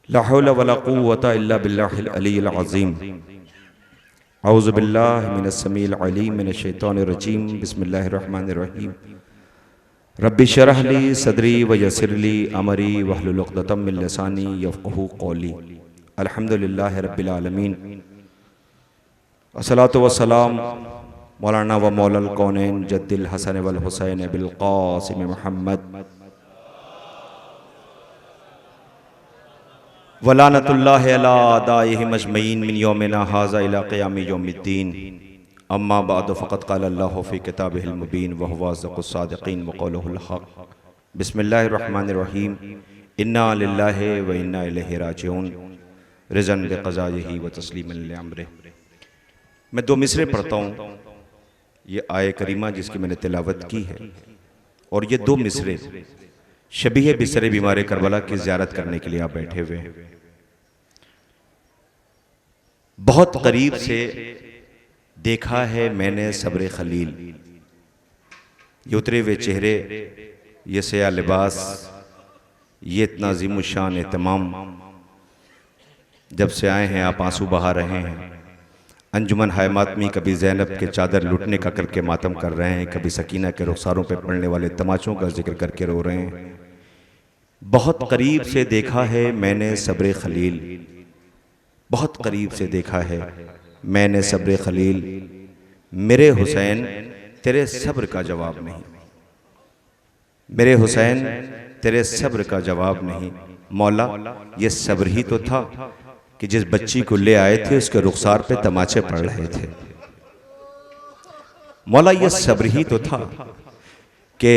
ला हौला वला कुव्वता इल्ला बिल्लाहिल अलिय्यिल अज़ीम। औज़ु बिल्लाहि मिनश समीइल अलीम मिनश शैतानिर रजीम। बिस्मिल्लाहिर रहमानिर रहीम। रब्बि शरह ली सदरी व यस्सिर ली अमरी वहलुल उक़दतम मिन लिसानी यफ़क़हू क़ौली। अल्हम्दुलिल्लाहि रब्बिल आलमीन। अस्सलातु वस्सलाम मौलाना व मौलल कौनैन जद्दिल हसन वल हुसैन बिल क़ासिम मुहम्मद वलानतुल्लाहि अला आदाइहिम अजमईन मिन यौमिना हाज़ा इला क़ियामि यौमिद्दीन। अम्मा बअद फ़क़द क़ाल अल्लाहु फ़ी किताबिहिल मुबीन व हुवा अस्दक़ुस सादिक़ीन व क़ौलुहुल हक़। बिस्मिल्लाहिर रहमानिर रहीम। इन्ना लिल्लाहि व इन्ना इलैहि राजिऊन। रिज़न बिक़ज़ाइहि व तस्लीमन लिअम्रिहि। मैं दो मिसरे पढ़ता हूँ। ये आये करीमा जिसकी मैंने तिलावत की है, और ये दो मिसरे शबीह बिसरे बीमार करबला की ज़ियारत करने के लिए आप बैठे हुए हैं। बहुत करीब से देखा है मैंने सब्र खलील, ये उतरे हुए चेहरे, ये सया लिबास, ये इतना अज़ीमुश्शान एहतमाम। जब से आए हैं आप आंसू बहा रहे हैं। अंजुमन हाय मातमी कभी ज़ैनब के चादर लुटने का करके मातम कर रहे हैं, कभी सकीना के रुखसारों पे पड़ने वाले तमाचों का जिक्र करके रो रहे हैं। बहुत करीब से देखा है मैंने सब्र खलील, बहुत करीब से देखा है मैंने सब्र खलील। मेरे हुसैन तेरे सब्र का जवाब नहीं, मेरे हुसैन तेरे सब्र का जवाब नहीं। मौला ये सब्र ही तो था कि जिस बच्ची को ले आए थे उसके रुखसार पे तमाचे पड़ रहे थे। मौला ये सब्र ही तो था कि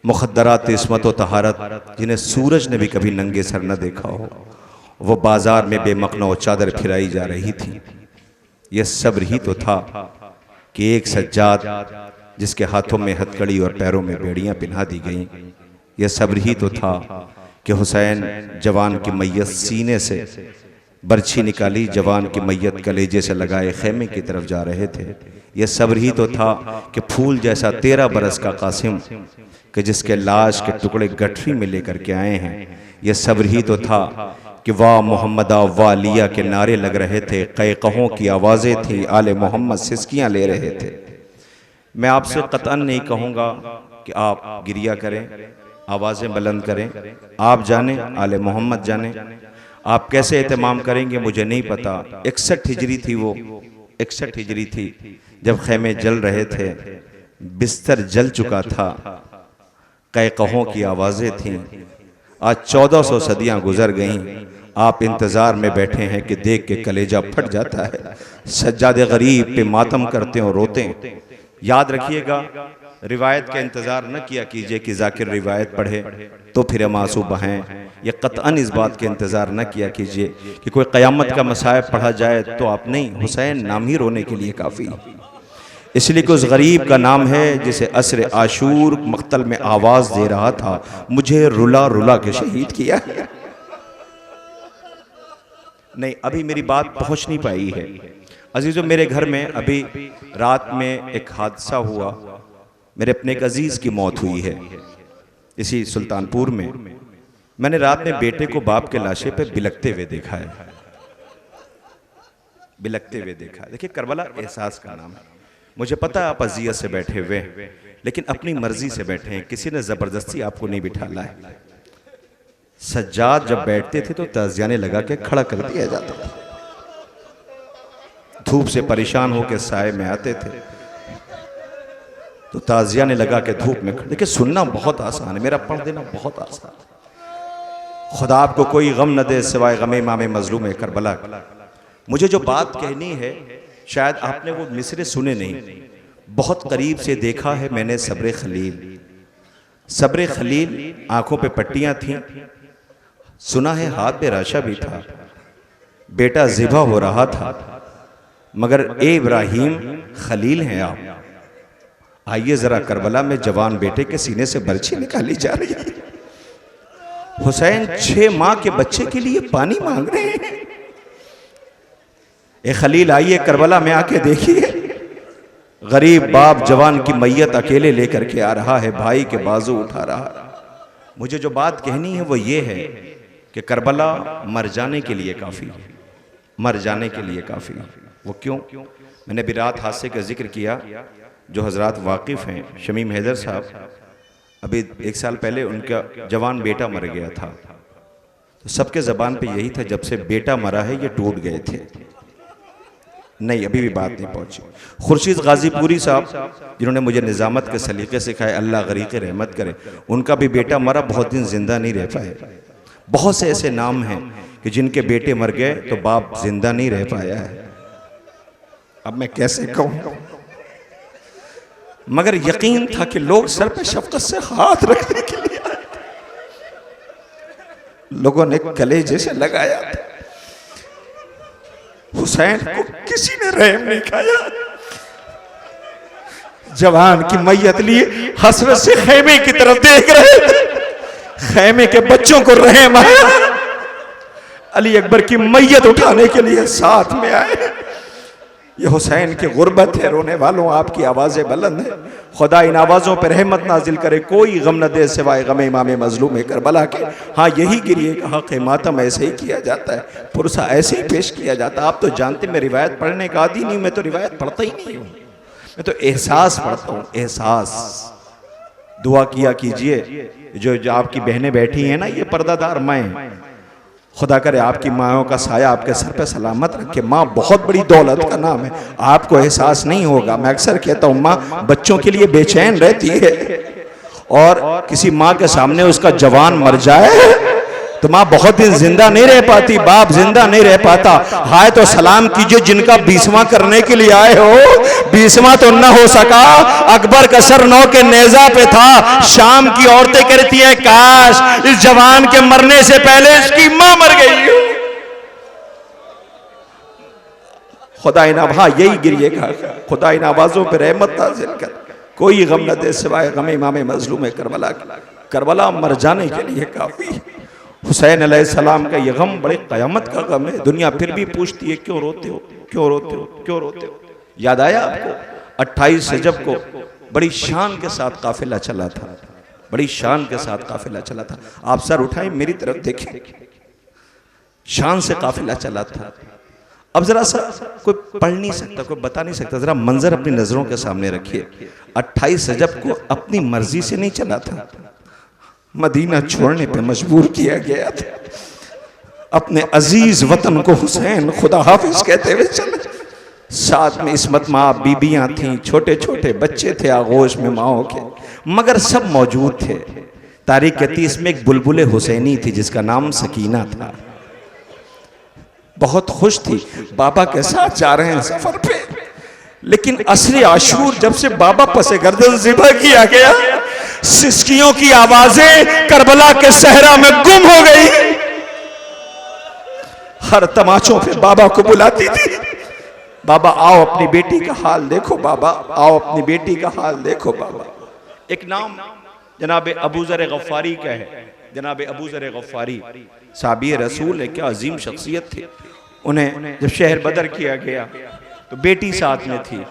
मुखद्दरात इस्मत व तहारत, जिन्हें सूरज ने भी कभी नंगे सर न देखा हो, वो बाजार में बेमकना व चादर फिराई जा रही थी। यह सब्र ही तो था कि एक सज्जाद जिसके हाथों में हथकड़ी और पैरों में बेड़ियां पिन्हा दी गईं। यह सब्र ही तो था कि हुसैन जवान की मैयत सीने से बर्छी निकाली, जवान की मैयत कलेजे से लगाए खेमे की तरफ जा रहे थे। यह सब्र ही तो था कि फूल जैसा 13 बरस का कासिम कि जिसके लाश के टुकड़े गठरी में लेकर के आए हैं। यह सब्र ही तो था कि वाह मोहम्मदा वाह लिया के नारे लग रहे थे, क़ैक़हों की आवाज़ें थी, आले मोहम्मद सिसकियाँ ले रहे थे। मैं आपसे क़तअन नहीं कहूँगा कि आप गिरिया करें, आवाज़ें बुलंद करें। आप जाने, आले मोहम्मद जाने। आप कैसे एहतमाम करेंगे मुझे नहीं पता। 61 हिजरी थी वो, 61 हिजरी थी जब खेमे जल रहे थे, बिस्तर जल चुका था, क़ैक़हों की आवाज़ें थीं। आज 1400 सदियाँ गुजर गईं, आप इंतज़ार में बैठे हैं कि देख के कलेजा फट जाता है। सज्जादे गरीब पे मातम करते और रोते हैं। याद रखिएगा, रिवायत का इंतज़ार न किया कीजिए कि जाकिर रिवायत पढ़े तो फिर हम आंसू बहाएं। या क़तअन इस बात के इंतज़ार न किया कीजिए कि कोई क़यामत का मसाइब पढ़ा जाए तो आप नहीं, हुसैन नाम ही रोने के लिए काफ़ी। इसलिए कि उस गरीब का नाम है जिसे असर आशूर मक्तल में आवाज़ दे रहा था, मुझे रुला रुला के शहीद किया। नहीं, अभी मेरी बात पहुंच नहीं पाई है अजीज़ों। मेरे घर में अभी रात में एक हादसा हुआ, मेरे अपने एक अजीज़ की मौत हुई है इसी सुल्तानपुर में। मैंने रात में बेटे को बाप के लाशे पे बिलकते हुए देखा है, बिलकते हुए देखा है। देखिए, करबला एहसास का नाम है। मुझे पता है आप अज़ियत से बैठे हुए हैं, लेकिन अपनी मर्जी से बैठे हैं, किसी ने ज़बरदस्ती आपको नहीं बिठाला है। सज्जाद जब बैठते थे तो ताज़ियाने लगा के खड़ा कर दिया जाता था। धूप से परेशान होकर साए में आते थे तो ताज़ियाने लगा के धूप में खड़े। देखिए, सुनना बहुत आसान है, मेरा पढ़ देना बहुत आसान है। खुदा आपको कोई गम न दे सिवाय गम इमाम मज़लूम करबला। मुझे जो बात कहनी है, शायद आपने वो मिसरे सुने नहीं। बहुत करीब से देखा है मैंने सब्र खलील, सब्र खलील। आंखों पे पट्टियां थीं, सुना है हाथ पे राशा भी था, बेटा ज़िबा हो रहा था, मगर ए इब्राहिम खलील हैं आप। आइए जरा करबला में जवान बेटे के सीने से बर्छी निकाली जा रही है। हुसैन 6 माह के बच्चे के लिए पानी मांग रहे हैं। ए खलील, आइए करबला में आके देखिए, गरीब बाप जवान की मैयत अकेले लेकर के आ रहा है, भाई के बाजू उठा रहा। मुझे जो बात कहनी है वो ये है कि करबला मर जाने के लिए काफ़ी है, मर जाने के लिए काफ़ी है। वो क्यों? मैंने अभी रात हादसे का जिक्र किया, जो हजरात वाकिफ़ हैं, शमीम हैदर साहब, अभी 1 साल पहले उनका जवान बेटा मर गया था, तो सबके ज़बान पे यही था, जब से बेटा मरा है ये टूट गए थे। नहीं, अभी भी बात नहीं पहुंची। खुर्शीद गाजीपुरी साहब, जिन्होंने मुझे निज़ामत के सलीके सिखाए, अल्लाह गरीक़ रहमत करे, उनका भी बेटा मरा, बहुत दिन जिंदा नहीं रह पाए। बहुत से ऐसे नाम हैं कि जिनके बेटे मर गए तो बाप जिंदा नहीं रह पाया है। अब मैं कैसे कहूं, मगर यकीन था कि लोग सर पे शफकत से हाथ रखने के लिए आए। लोगों ने कलेजे से लगाया था। हुसैन को किसी ने रहम नहीं खाया। जवान की मैयत लिए हसरत से खेमे की तरफ देख रहे थे, खेमे के बच्चों को रहम आया। अली अकबर की मैयत उठाने के लिए साथ में आए। ये हुसैन की गुर्बत है, रोने वालों आपकी आवाज़ें बुलंद है। खुदा इन आवाज़ों पर रहमत नाजिल करे, कोई गम न दे सिवाय गम इमाम मजलूम करबला के। हाँ, यही गिरिए का हक़ मातम ऐसे ही किया जाता है, पुरसा ऐसे ही पेश किया जाता है। आप तो जानते, मैं रिवायत पढ़ने का आदी नहीं, मैं तो रिवायत पढ़ता ही नहीं हूँ, मैं तो एहसास पढ़ता हूँ, एहसास। दुआ किया कीजिए, जो आपकी बहनें बैठी हैं ना, ये पर्दादार माएँ, खुदा करे आपकी माँओं का साया आपके सर पे सलामत रखे। माँ बहुत बड़ी दौलत का नाम है, आपको एहसास नहीं होगा। मैं अक्सर कहता हूँ, माँ बच्चों के लिए बेचैन रहती है, और किसी माँ के सामने उसका जवान मर जाए तो माँ बहुत दिन जिंदा नहीं रह पाती, बाप जिंदा नहीं रह पाता। हाय तो सलाम कीजिए जिनका 20वां करने के लिए आए हो। 20वां तो न हो सका, अकबर का सर 9 के नेजा पे था। शाम की औरतें कहती हैं, काश इस जवान के मरने से पहले इसकी मां मर गई हो। खुदा इन आवाज़, यही गिरिएगा, खुदा इन आवाज़ों पे रहमत नाज़िल कर, कोई गम न दे सिवाय गम इमाम मजलूम करबला। करबला मर जाने के लिए काफी। हुसैन अलैहिस्सलाम का यह गम बड़े क़यामत का गम है। दुनिया फिर भी पूछती है, क्यों रोते हो, क्यों रोते हो, क्यों रोते हो। याद आया आपको 28 रजब को बड़ी शान के साथ काफिला चला था, बड़ी शान के साथ काफिला चला था। आप सर उठाएं, मेरी तरफ देखें, शान से काफिला चला था। अब जरा सा कोई पढ़ नहीं सकता, कोई बता नहीं सकता, जरा मंजर अपनी नजरों के सामने रखिए। 28 रजब को अपनी मर्जी से नहीं चला था, मदीना छोड़ने पे मजबूर किया गया था। अपने अजीज वतन को हुसैन खुदा हाफिज कहते हुए चले। साथ में इस्मत माँ, बीबियां थीं, छोटे छोटे बच्चे थे आगोश में माओ के, मगर सब मौजूद थे। तारीख कहती इसमें एक बुलबुल हुसैनी थी जिसका नाम सकीना था। बहुत खुश थी, बाबा के साथ जा रहे हैं सफर पे। लेकिन असर आशूर जब से बाबा पसे गर्दन ज़िबा किया गया, सिसकियों की आवाजें करबला के सहरा में गुम हो गई। हर तमाचों पे बाबा को बुलाती थी, बाबा आओ अपनी बेटी का हाल देखो, बाबा आओ अपनी बेटी का हाल देखो बाबा। एक नाम जनाब अबू ज़र गफ़ारी का है। जनाब अबू ज़र गफ़ारी साहबी रसूल है, क्या अजीम शख्सियत थी। उन्हें जब शहर बदर किया गया तो बेटी साथ में थी।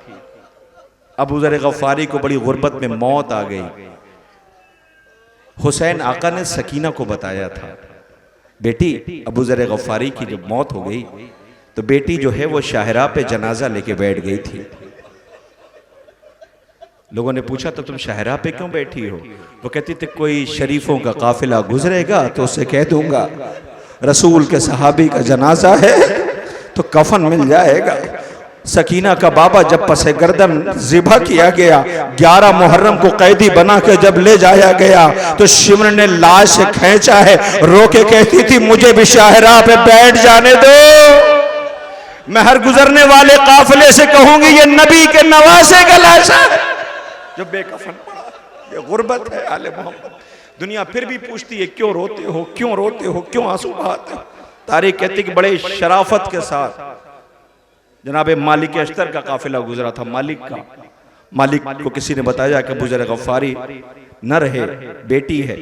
अबू ज़र गफ़ारी को बड़ी गुर्बत में मौत आ गई। हुसैन आका ने सकीना को बताया था, बेटी अबू ज़र गफ़ारी की जब मौत हो गई तो बेटी जो है वो शाहरा पे जनाजा लेके बैठ गई थी। लोगों ने पूछा तो तुम शाहरा पे क्यों बैठी हो? वो कहती थी कोई शरीफों का काफिला गुजरेगा तो उसे कह दूंगा रसूल के सहाबी का जनाजा है तो कफन मिल जाएगा। सकीना का बाबा जब पसे गर्दन ज़िबा किया गया, 11 मुहर्रम को कैदी बना के जब ले जाया गया तो शिमर ने लाश से खींचा है, रो के कहती थी मुझे भी शाहरा पे बैठ जाने दो, मैं हर गुजरने वाले काफिले से कहूंगी ये नबी के नवासे का लाश है जो बेकफन पड़ा। ये गुर्बत है आले मोहम्मद। दुनिया फिर भी पूछती है क्यों रोते हो, क्यों रोते हो, क्यों आंसू बहाते हो। तारीख कहती कि बड़े शराफत के साथ जनाब मालिक अश्तर का काफिला गुजरा था। मालिक को किसी ने बताया कि अबू ज़र गफ़ारी न रहे, बेटी है।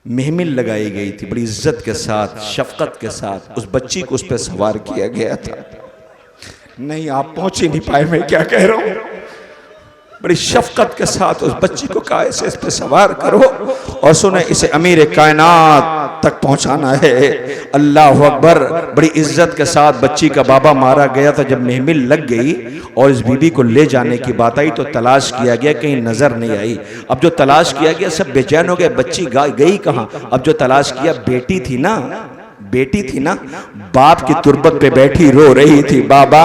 महमिल लगाई गई थी, बड़ी इज्जत के साथ, शफकत के साथ उस बच्ची को उस पर सवार किया गया था। नहीं आप पहुंच ही नहीं पाए, मैं क्या कह रहा हूं। बड़ी शफकत के साथ उस बच्ची को कहा इसे इस पे सवार करो और सुने इसे अमीर कायनात तक पहुंचाना है। अल्लाह अकबर। बड़ी इज्जत के साथ बच्ची का बाबा मारा गया था। जब महमिल लग गई और इस बीबी को ले जाने की बात आई तो तलाश किया गया, कहीं नजर नहीं आई। अब जो तलाश किया गया सब बेचैन हो गए, बच्ची गई कहां। अब जो तलाश किया, बेटी थी ना, बेटी थी ना, बाप की तुरबत पे बैठी रो रही थी, बाबा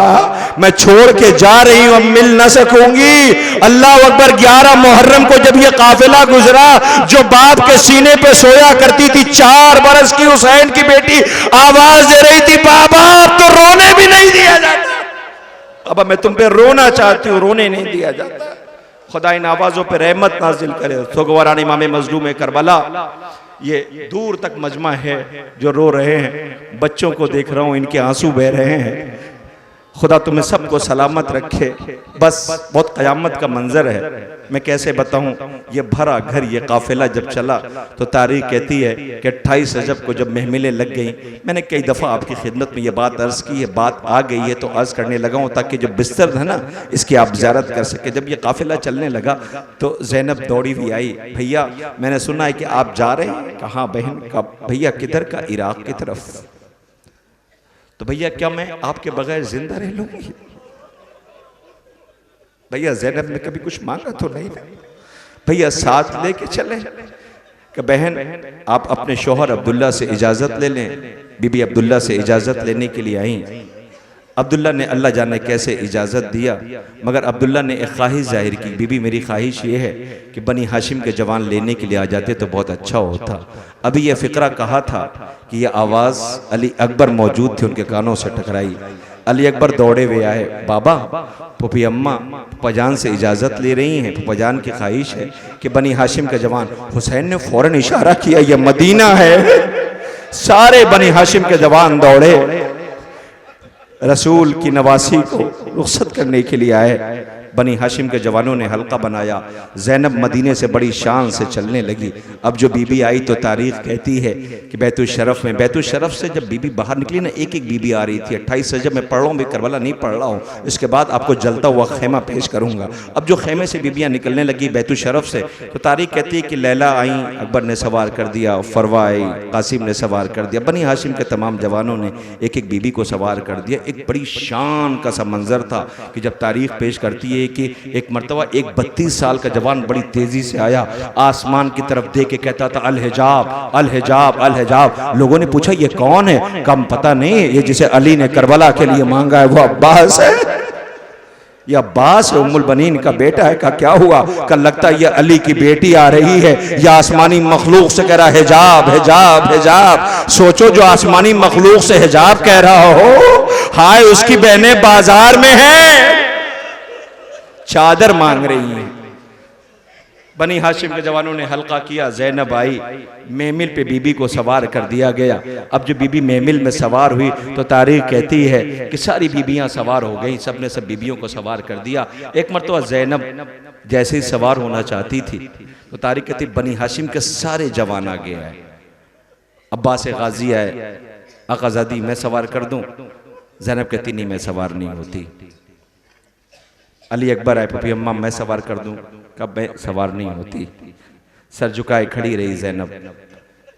मैं छोड़ के जा रही हूं, अब मिल ना सकूंगी। अल्लाह अकबर। 11 मुहर्रम को जब ये काफिला गुजरा, जो बाप के सीने पे सोया करती थी 4 बरस की हुसैन की बेटी आवाज दे रही थी, बाबा अब तो रोने भी नहीं दिया जाता, अब मैं तुम पे रोना चाहती हूँ, रोने नहीं दिया जाता। खुदा इन आवाजों पे रहमत नाजिल करे। सुगवारान इमाम मजलूम करबला, ये दूर तक मजमा है जो रो रहे हैं, बच्चों को देख रहा हूं इनके आंसू बह रहे हैं। खुदा तुम्हें सबको सलामत रखे। बस बहुत क़यामत का मंजर है, मैं कैसे बताऊं। ये भरा घर, ये काफिला जब चला तो तारीख कहती है कि 28 रजब को जब महमिलें लग गई, मैंने कई दफ़ा आपकी खिदमत में ये बात अर्ज़ की है, बात आ गई है तो अर्ज़ करने लगा हूँ ताकि जो बिस्तर है ना इसकी आप ज़ियारत कर सके। जब ये काफिला चलने लगा तो ज़ैनब दौड़ी हुई आई, भैया मैंने सुना है कि आप जा रहे हैं। कहाँ बहन, कब भैया, किधर का, इराक की तरफ। तो भैया क्या मैं आपके बगैर जिंदा रह लूंगी। भैया ज़ैनब ने कभी कुछ मांगा तो नहीं। भैया साथ लेके चले कि बहन आप अपने शौहर अब्दुल्ला से इजाजत ले लें। बीबी अब्दुल्ला से इजाजत लेने के लिए आई। अब्दुल्ला ने अल्लाह जाने कैसे इजाज़त दिया, मगर अब्दुल्ला ने एक ख्वाहिश जाहिर की, बीबी मेरी ख्वाहिश ये है कि बनी हाशिम के जवान लेने के लिए आ जाते तो बहुत अच्छा होता। अभी ये फ़िक्रा कहा था कि यह आवाज़ अली अकबर मौजूद थे, उनके कानों से टकराई। अली अकबर दौड़े हुए आए, बाबा पुपी अम्मा फुफाजान से इजाज़त ले रही हैं, फुफाजान की ख्वाहिश है कि बनी हाशिम का जवान। हुसैन ने फ़ौरन इशारा किया, यह मदीना है। सारे बनी हाशिम के जवान दौड़े, रसूल की नवासी को रुखसत करने के लिए आए। बनी हाशिम के जवानों ने हल्का बनाया। ज़ैनब मदीने से बड़ी शान से चलने लगी। अब जो बीबी आई तो तारीख़ कहती है कि बैतुल शरफ में, बैतुल शरफ से जब बीबी बाहर निकली ना, एक एक बीबी आ रही थी। 28 रजब मैं पढ़ रहा हूँ भी, करबला नहीं पढ़ रहा हूँ, इसके बाद आपको जलता हुआ खेमा पेश करूँगा। अब जो खेमे से बीबियाँ निकलने लगी बैतुल शरफ से, तो तारीख़ कहती है कि लैला आई, अकबर ने सवार कर दिया, फरवा आई, कासिम ने सवार कर दिया, बनी हाशिम के तमाम जवानों ने एक एक बीबी को सवार कर दिया। एक बड़ी शान का सा मंजर था कि जब तारीख़ पेश करती है कि एक मर्तबा एक 32 साल का जवान बड़ी तेजी से आया, आसमान की तरफ देख के कहता था अल हिजाब अल हिजाब अल हिजाब। लोगों ने पूछा ये कौन है? कम पता नहीं, ये जिसे अली ने करबला के लिए मांगा है वो अब्बास है। ये अब्बास है, उम्मुल बनीन का बेटा है। का क्या हुआ? कल लगता है ये अली की बेटी आ रही है। यह आसमानी मखलूक से कह रहा है हिजाब हिजाब हिजाब। सोचो जो आसमानी मखलूक से हिजाब कह रहा हो, हाय उसकी बहनें बाजार में हैं, चादर मांग रही हैं। बनी हाशिम के जवानों ने हल्का किया, ज़ैनब आई, महमिल पे बीबी को सवार कर दिया गया। अब जो बीबी महमिल में सवार हुई तो तारीख कहती है कि सारी बीबियां सवार हो गई, सब ने सब बीबियों को सवार कर दिया। एक मरतबा ज़ैनब जैसे ही सवार होना चाहती थी तो तारीख कहती बनी हाशिम के सारे जवान आ गए हैं। अब्बास गाजी आए, आकाज़ादी मैं सवार कर दूं? ज़ैनब कहती नहीं मैं सवार नहीं होती। अली अकबर आए, पुपी अम्मा मैं सवार कर दूं? कब मैं सवार नहीं होती। सर झुकाए खड़ी रही ज़ैनब।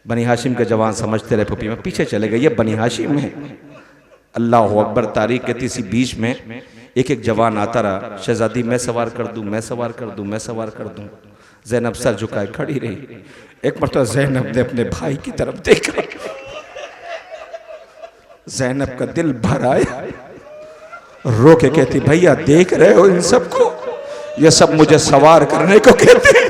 बनी हाशिम के जवान समझते रहे, पुपी अम्मा पीछे चले गए, ये बनी हाशिम है। अल्लाह अकबर। तारीख कहती सी बीच में एक एक जवान आता रहा, शहजादी मैं सवार कर दूं, मैं सवार कर दूं, मैं सवार कर दूं। ज़ैनब सर झुकाए खड़ी रही। एक मरतबा ज़ैनब ने अपने भाई की तरफ देखा, ज़ैनब का दिल भर आया, रो के कहती भैया देख रहे हो इन सबको, ये सब मुझे सवार करने को कहते हैं।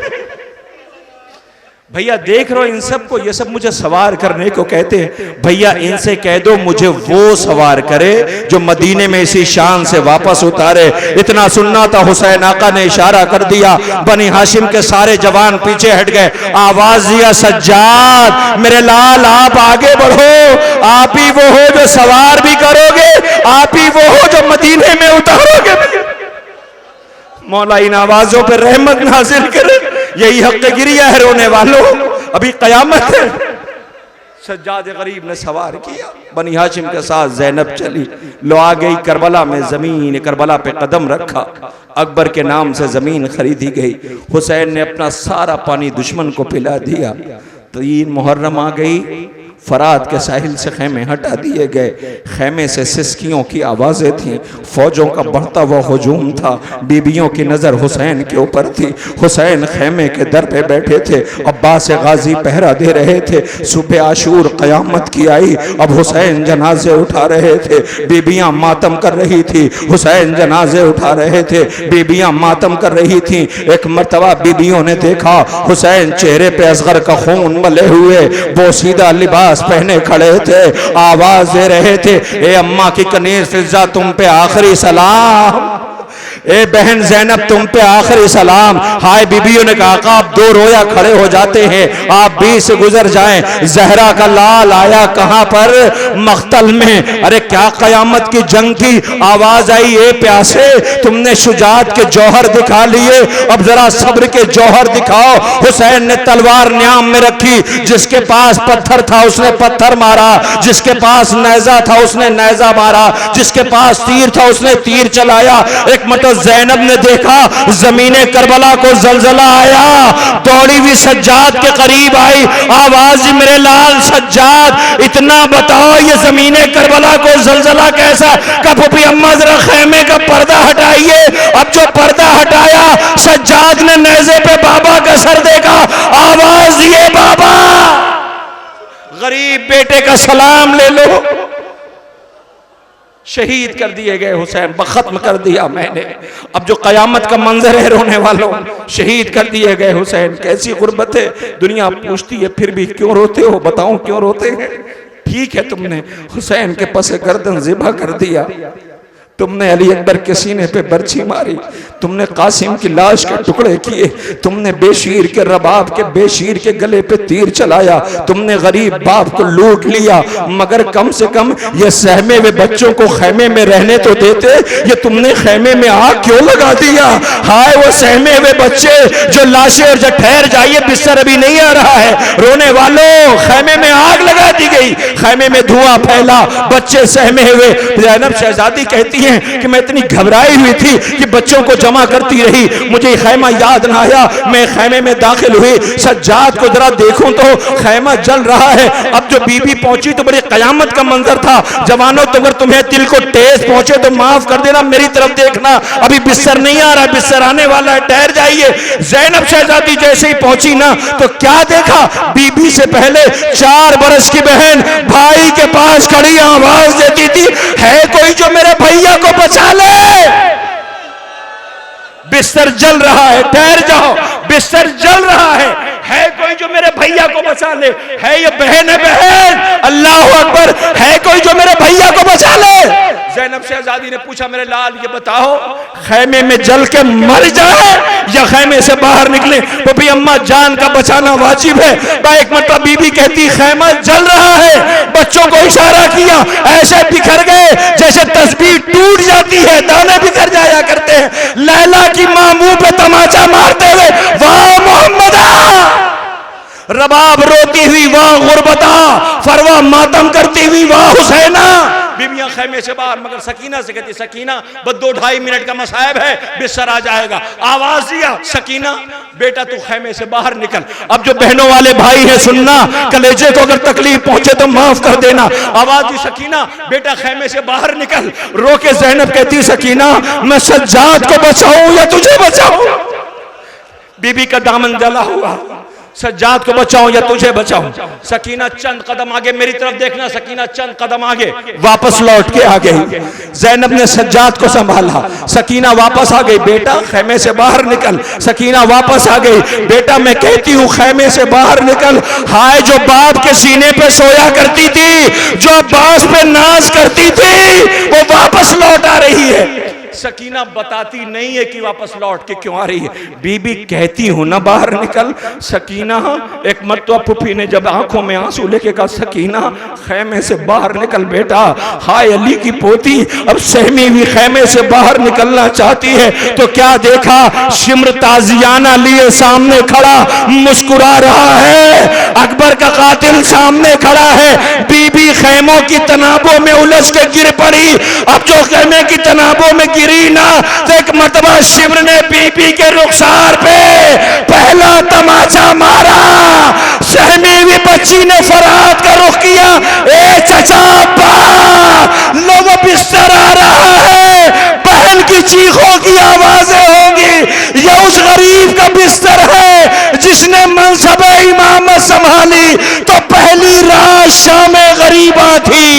भैया देख रहे हो इन सबको, ये सब मुझे सवार करने को कहते हैं। भैया इनसे कह दो मुझे वो सवार करे जो मदीने में इसी शान से वापस उतारे। इतना सुनना था, हुसैन आका ने इशारा कर दिया, बनी हाशिम के सारे जवान पीछे हट गए। आवाज दिया सज्जाद मेरे लाल आप आगे बढ़ो, आप ही वो हो जो सवार भी करोगे, आप ही वो हो जो मदीने में उतारोगे। मौला इन आवाजों पर रहमत नाजिल करे। यही हक गिरिया है रोने वालों, अभी कयामत है। सज्जाद गरीब ने सवार किया, बनी हाशिम के साथ ज़ैनब चली। लो आ गई करबला में ज़मीन, करबला पे कदम रखा, अकबर के नाम से ज़मीन खरीदी गई। हुसैन ने अपना सारा पानी दुश्मन को पिला दिया। 3 मुहर्रम आ गई, फरात के साहिल से खेमे हटा दिए गए। खेमे से सिसकियों की आवाज़ें थीं, फौजों का बढ़ता हुआ हुजूम था। बीबियों की नज़र हुसैन के ऊपर थी। हुसैन खेमे के दर पे बैठे थे, अब्बास गाजी पहरा दे रहे थे। सुबह आशूर क़यामत की आई, अब हुसैन जनाजे उठा रहे थे, बीबियाँ मातम कर रही थी। हुसैन जनाजे उठा रहे थे, बीबियाँ मातम कर रही थी। एक मर्तबा बीबियों ने देखा हुसैन चेहरे पे असगर का खून मले हुए, बोसीदा लिबास पहने खड़े थे, आवाज दे रहे थे, ए अम्मा की कनीज फिजा तुम पे आखिरी सलाम, ए बहन ज़ैनब तुम पे आखिरी सलाम। हाय बीबियों ने कहा आप 2 रोया खड़े हो जाते हैं, आप बीच से गुजर जाएं। जहरा का लाल आया कहां पर? मख्तल में। अरे क्या कयामत की जंग की आवाज आई, ए प्यासे तुमने शुजात के जौहर दिखा लिए, अब जरा सब्र के जौहर दिखाओ। हुसैन ने तलवार न्याम में रखी, जिसके पास पत्थर था उसने पत्थर मारा, जिसके पास नेजा था उसने नेजा मारा, जिसके पास तीर था उसने तीर चलाया। एक मतलब ज़ैनब ने देखा जमीने करबला को जलजला आया, दौड़ी हुई सज्जाद के करीब आई, आवाज मेरे लाल सज्जाद इतना बताओ ये जमीने करबला को जलजला कैसा? कभी अम्मा जरा खेमे का पर्दा हटाइए। अब जो पर्दा हटाया सज्जाद ने नेज़े पे बाबा का सर देखा, आवाज दिए बाबा गरीब बेटे का सलाम ले लो। शहीद कर दिए गए हुसैन, बखत्म कर दिया मैंने। अब जो कयामत का मंजर है रोने वालों, शहीद कर दिए गए हुसैन। कैसी गुर्बत है। दुनिया पूछती है फिर भी क्यों रोते हो, बताओ क्यों रोते हैं? ठीक है तुमने हुसैन के पसे गर्दन ज़िबा कर दिया, तुमने अली अकबर के सीने पे बर्छी मारी, तुमने कासिम की लाश के टुकड़े किए, तुमने बेशीर के रबाब के बेशीर के गले पे तीर चलाया, तुमने गरीब बाप को लूट लिया, मगर कम से कम ये सहमे हुए बच्चों को खेमे में रहने तो देते, ये तुमने खेमे में आग क्यों लगा दिया? हाय वो सहमे हुए बच्चे जो लाशें, और जो ठहर जाइए बिस्तर अभी नहीं आ रहा है, रोने वालों खेमे में आग लगा दी गई, खेमे में धुआं फैला, बच्चे सहमे हुए। ज़ैनब शहजादी कहती कि मैं इतनी घबराई हुई थी कि बच्चों को जमा करती रही, मुझे खैमा याद ना आया। मैं खैमे में दाखिल हुई, सज्जाद को जरा देखूं तो खैमा जल रहा है। अब जो बीबी पहुंची तो बड़ी कयामत का मंजर था। जवानों तो अगर तुम्हें दिल को ठेस पहुंचे तो माफ कर देना, मेरी तरफ देखना, अभी बिस्तर नहीं आ रहा, बिस्तर आने वाला है, ठहर जाइए। ज़ैनब शहजादी जैसे ही पहुंची ना तो क्या देखा, बीबी से पहले 4 बरस की बहन भाई के पास खड़ी आवाज देती थी, है कोई जो मेरे भैया को बचा ले, बिस्तर जल रहा है, ठहर जाओ, बिस्तर जल रहा है कोई जो मेरे भैया को बचा ले। है ये बहन है, बहन, अल्लाह अकबर, है कोई जो मेरे भैया को बचा ले? ज़ैनब शहजादी ने पूछा मेरे लाल ये बताओ खैमे में जल के मर जाए या खैमे से बाहर निकले? तो भी अम्मा जान का बचाना वाजिब है। एक मतलब बीबी कहती खैमा जल रहा है, बच्चों को इशारा किया, ऐसे बिखर गए जैसे तस्बीह टूट जाती है, दाने बिखर जाया करते हैं। लैला की मां मुंह पे तमाचा मारते हुए वाह मोहम्मदा, रबाब रोती हुई वाह गुरबता, फरवा मातम करती हुई वाह हुसैना। बीबियां खैमे से बाहर, मगर सकीना से कहती सकीना बस 2-2.5 मिनट का मसायब है, बिस्तर आ जाएगा। आवाज दिया सकीना बेटा तू खैमे से बाहर निकल। अब जो बहनों वाले भाई है सुनना, कलेजे को अगर तकलीफ पहुंचे तो माफ कर देना। आवाज दी सकीना बेटा खैमे से बाहर निकल। रो के ज़ैनब कहती सकीना मैं सज्जाद को बचाऊं या तुझे बचाऊं? बीबी का दामन जला हुआ, सज्जाद को बचाऊं या तुझे बचाऊं? सकीना चंद कदम आगे, मेरी तरफ देखना, सकीना चंद कदम आगे वापस लौट के आ गई। ज़ैनब ने सज्जाद को संभाला, सकीना वापस आ गई, बेटा खैमे से बाहर निकल। सकीना वापस आ गई, बेटा मैं कहती हूँ खैमे से बाहर निकल। हाय जो बाप के सीने पे सोया करती थी, जो अब्बास पे नाज करती थी, वो वापस लौट आ रही है। सकीना बताती नहीं है कि वापस लौट के क्यों आ रही है। बीबी कहती हूं ना बाहर निकल। सकीना एक मर्तबा पुप्पी ने जब आंखों में आंसू लेके कहा सकीना खैमे से बाहर निकल बेटा। हाय अली की पोती अब सहमी हुई खैमे से बाहर निकलना चाहती है तो क्या देखा, शिम्र ताजियाना लिए सामने खड़ा मुस्कुरा रहा है। अकबर का कातिल सामने खड़ा है। बीबी खैमों की तनाबों में उलझ के गिर पड़ी। अब जो खैमे की तनाबों में गिरी ना तो एक मरतबा शिमर ने बीबी के रुखसार पे पहला तमाचा मारा। सहमी हुई बच्ची ने फरहाद का रुख किया, ए चचा अब्बा लो वो बिस्तर आ रहा है, बहन की चीखों की आवाजें होंगी। ये उस गरीब का बिस्तर है जिसने मनसबे इमामत संभाली तो पहली रात शाम गरीबा थी।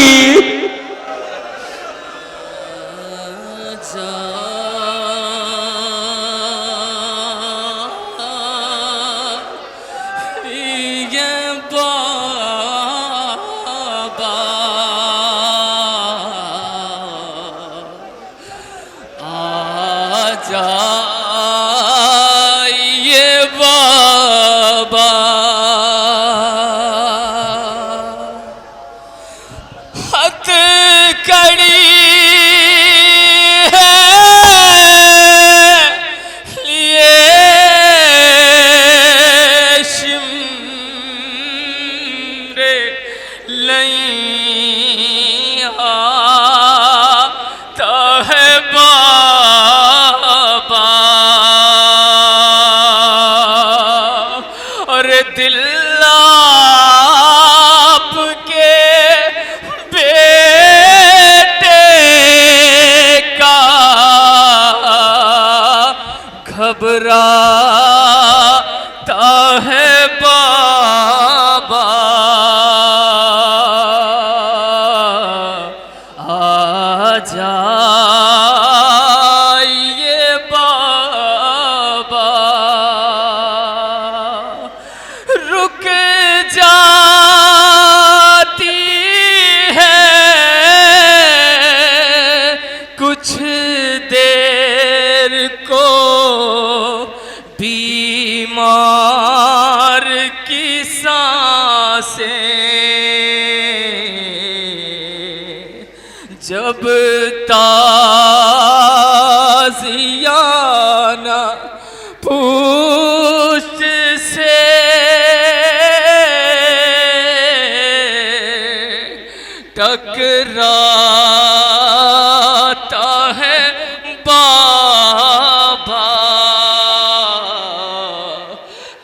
घबराता है बाबा, आ जाइए बाबा। रुक जाती है कुछ देर को बीमार की सांसें, जब ताज़ियाना पुष्ट से टकराता है बाबा,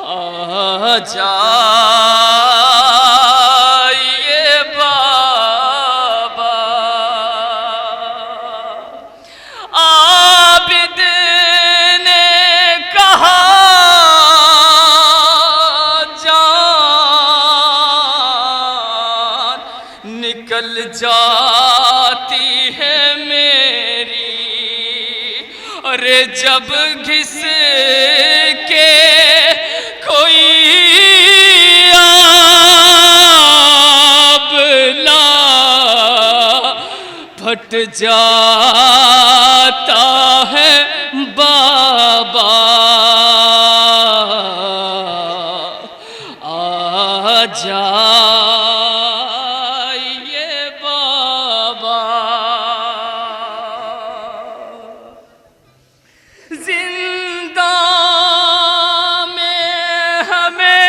आ जाइए बाबा। आबिद ने कहा जान निकल जाती है मेरी, अरे जब घिस के कोई आबला फट जाता है बाबा, आ जाइए बाबा। जिंदा में हमें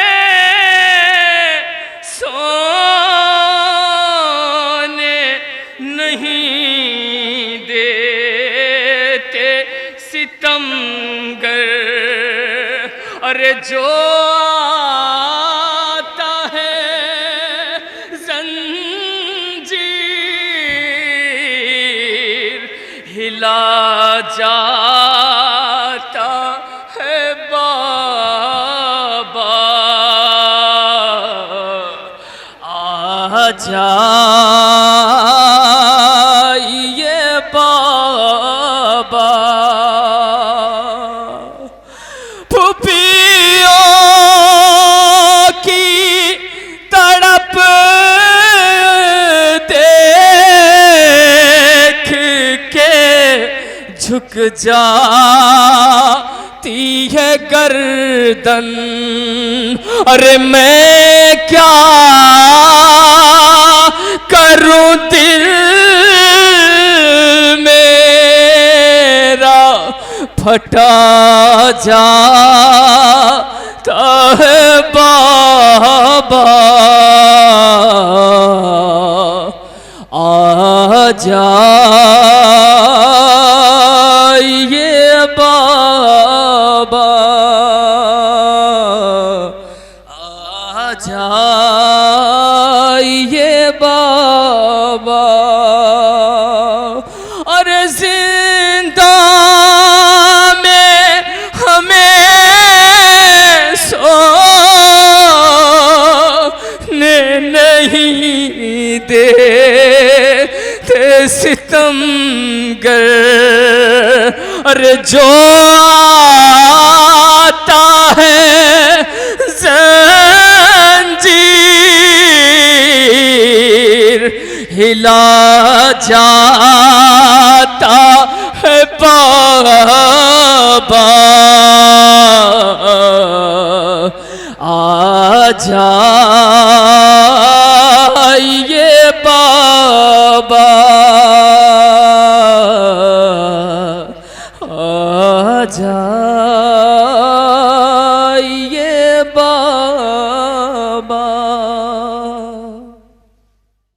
सोने नहीं देते सितमगर, अरे जो आता है जंजीर हिला जाता है बाबा, आ जाइए बाबा। फूफियों की तड़प देख के झुक जाती है गर्दन, अरे मैं क्या करूं दिल मेरा फटा जाता है बाबा, आ जाइए बाबा, आ जाइए बाबा। अरे जिंदा में हमें सोने नहीं देते सितमगर। अरे जो आता है जंजीर हिला जाता है बाबा, आ जाइए बाबा।